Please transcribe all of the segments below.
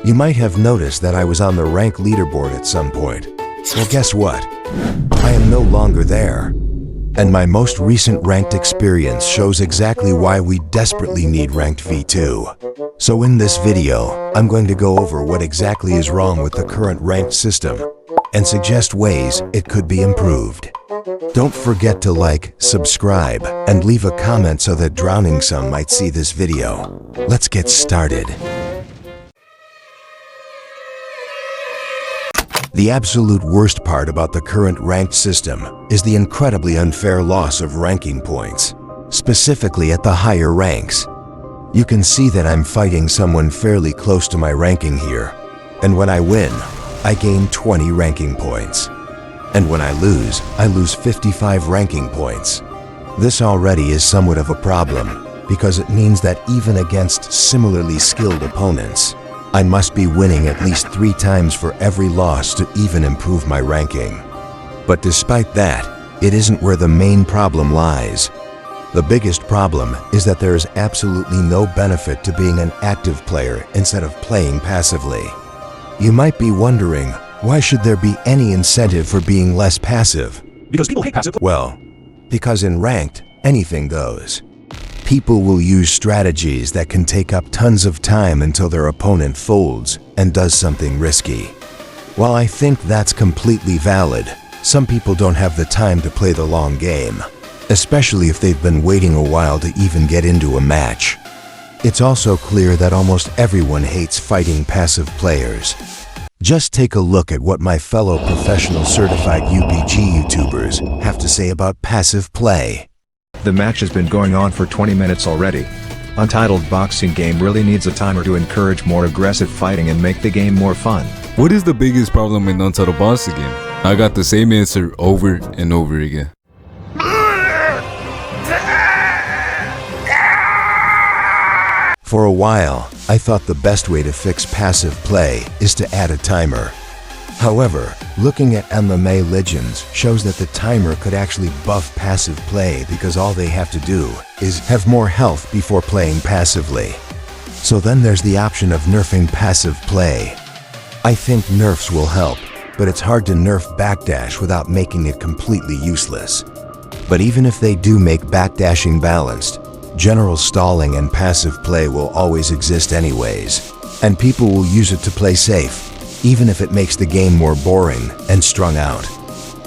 You might have noticed that I was on the rank leaderboard at some point. Well, guess what? I am no longer there. And my most recent ranked experience shows exactly why we desperately need Ranked V2. So in this video, I'm going to go over what exactly is wrong with the current ranked system and suggest ways it could be improved. Don't forget to like, subscribe, and leave a comment so that Drowningsome might see this video. Let's get started. The absolute worst part about the current ranked system is the incredibly unfair loss of ranking points, specifically at the higher ranks. You can see that I'm fighting someone fairly close to my ranking here, and when I win, I gain 20 ranking points. And when I lose 55 ranking points. This already is somewhat of a problem, because it means that even against similarly skilled opponents, I must be winning at least 3 times for every loss to even improve my ranking. But despite that, it isn't where the main problem lies. The biggest problem is that there is absolutely no benefit to being an active player instead of playing passively. You might be wondering, why should there be any incentive for being less passive? Because people hate passive. Well, because in ranked, anything goes. People will use strategies that can take up tons of time until their opponent folds and does something risky. While I think that's completely valid, some people don't have the time to play the long game, especially if they've been waiting a while to even get into a match. It's also clear that almost everyone hates fighting passive players. Just take a look at what my fellow professional certified UBG YouTubers have to say about passive play. The match has been going on for 20 minutes already. Untitled Boxing Game really needs a timer to encourage more aggressive fighting and make the game more fun. What is the biggest problem in Untitled Boxing Game? I got the same answer over and over again. For a while, I thought the best way to fix passive play is to add a timer. However, looking at MMA Legends shows that the timer could actually buff passive play because all they have to do is have more health before playing passively. So then there's the option of nerfing passive play. I think nerfs will help, but it's hard to nerf backdash without making it completely useless. But even if they do make backdashing balanced, general stalling and passive play will always exist anyways, and people will use it to play safe, even if it makes the game more boring and strung out.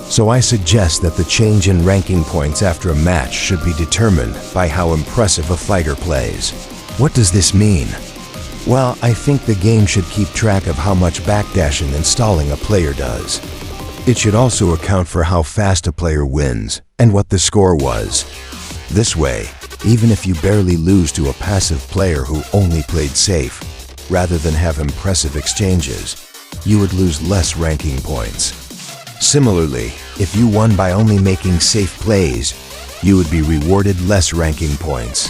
So I suggest that the change in ranking points after a match should be determined by how impressive a fighter plays. What does this mean? Well, I think the game should keep track of how much backdashing and stalling a player does. It should also account for how fast a player wins and what the score was. This way, even if you barely lose to a passive player who only played safe, rather than have impressive exchanges, you would lose less ranking points. Similarly, if you won by only making safe plays, you would be rewarded less ranking points.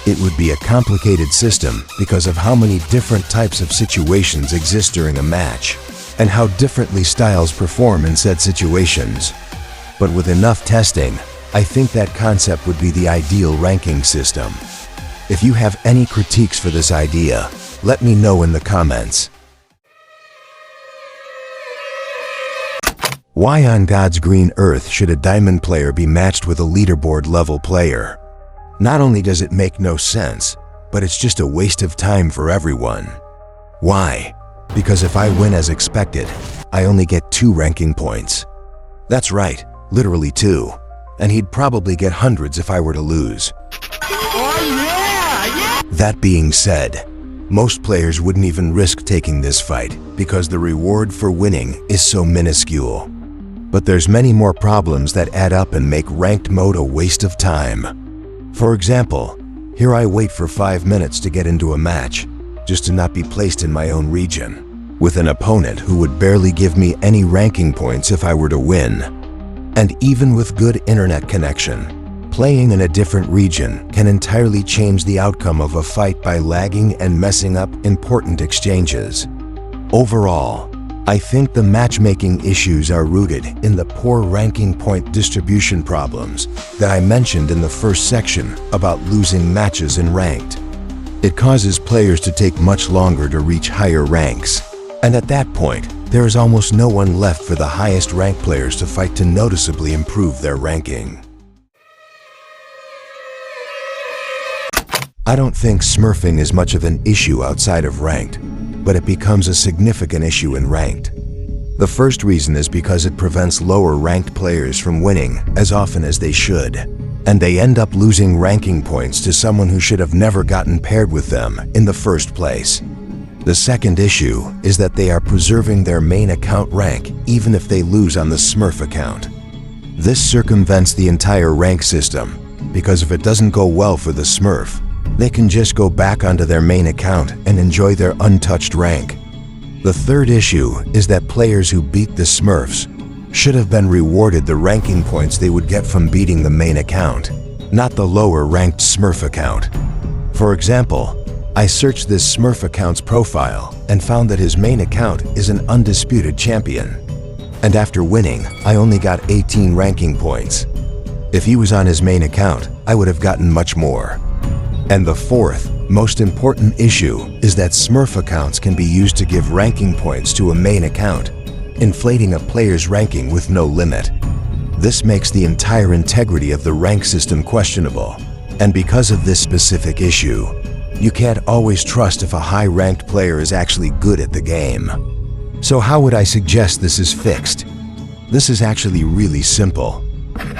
It would be a complicated system because of how many different types of situations exist during a match, and how differently styles perform in said situations. But with enough testing, I think that concept would be the ideal ranking system. If you have any critiques for this idea, let me know in the comments. Why on God's green earth should a diamond player be matched with a leaderboard level player? Not only does it make no sense, but it's just a waste of time for everyone. Why? Because if I win as expected, I only get 2 ranking points. That's right, literally 2. And he'd probably get hundreds if I were to lose. That being said, most players wouldn't even risk taking this fight because the reward for winning is so minuscule. But there's many more problems that add up and make ranked mode a waste of time. For example, here I wait for 5 minutes to get into a match, just to not be placed in my own region, with an opponent who would barely give me any ranking points if I were to win. And even with good internet connection, playing in a different region can entirely change the outcome of a fight by lagging and messing up important exchanges. Overall, I think the matchmaking issues are rooted in the poor ranking point distribution problems that I mentioned in the first section about losing matches in ranked. It causes players to take much longer to reach higher ranks. And at that point, there is almost no one left for the highest ranked players to fight to noticeably improve their ranking. I don't think smurfing is much of an issue outside of ranked, but it becomes a significant issue in ranked. The first reason is because it prevents lower ranked players from winning as often as they should, and they end up losing ranking points to someone who should have never gotten paired with them in the first place. The second issue is that they are preserving their main account rank even if they lose on the Smurf account. This circumvents the entire rank system, because if it doesn't go well for the Smurf, they can just go back onto their main account and enjoy their untouched rank. The third issue is that players who beat the Smurfs should have been rewarded the ranking points they would get from beating the main account, not the lower ranked Smurf account. For example, I searched this Smurf account's profile and found that his main account is an undisputed champion. And after winning, I only got 18 ranking points. If he was on his main account, I would have gotten much more. And the fourth, most important issue is that Smurf accounts can be used to give ranking points to a main account, inflating a player's ranking with no limit. This makes the entire integrity of the rank system questionable, and because of this specific issue, you can't always trust if a high-ranked player is actually good at the game. So how would I suggest this is fixed? This is actually really simple.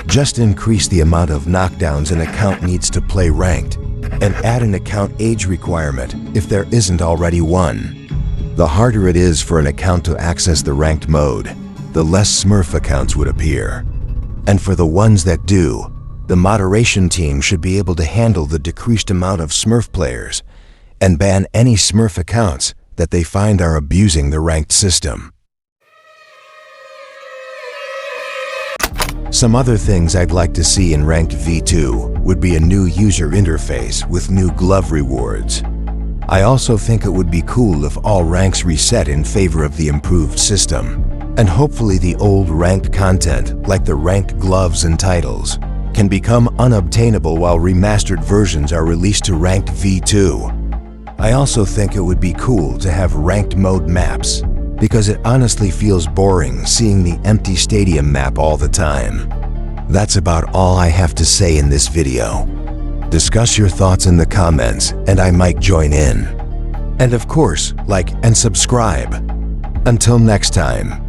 Just increase the amount of knockdowns an account needs to play ranked, and add an account age requirement if there isn't already one. The harder it is for an account to access the ranked mode, the less Smurf accounts would appear. And for the ones that do, the moderation team should be able to handle the decreased amount of Smurf players and ban any Smurf accounts that they find are abusing the ranked system. Some other things I'd like to see in Ranked V2 would be a new user interface with new glove rewards. I also think it would be cool if all ranks reset in favor of the improved system, and hopefully the old ranked content, like the ranked gloves and titles, can become unobtainable while remastered versions are released to Ranked V2. I also think it would be cool to have ranked mode maps, because it honestly feels boring seeing the empty stadium map all the time. That's about all I have to say in this video. Discuss your thoughts in the comments and I might join in. And of course, like and subscribe. Until next time.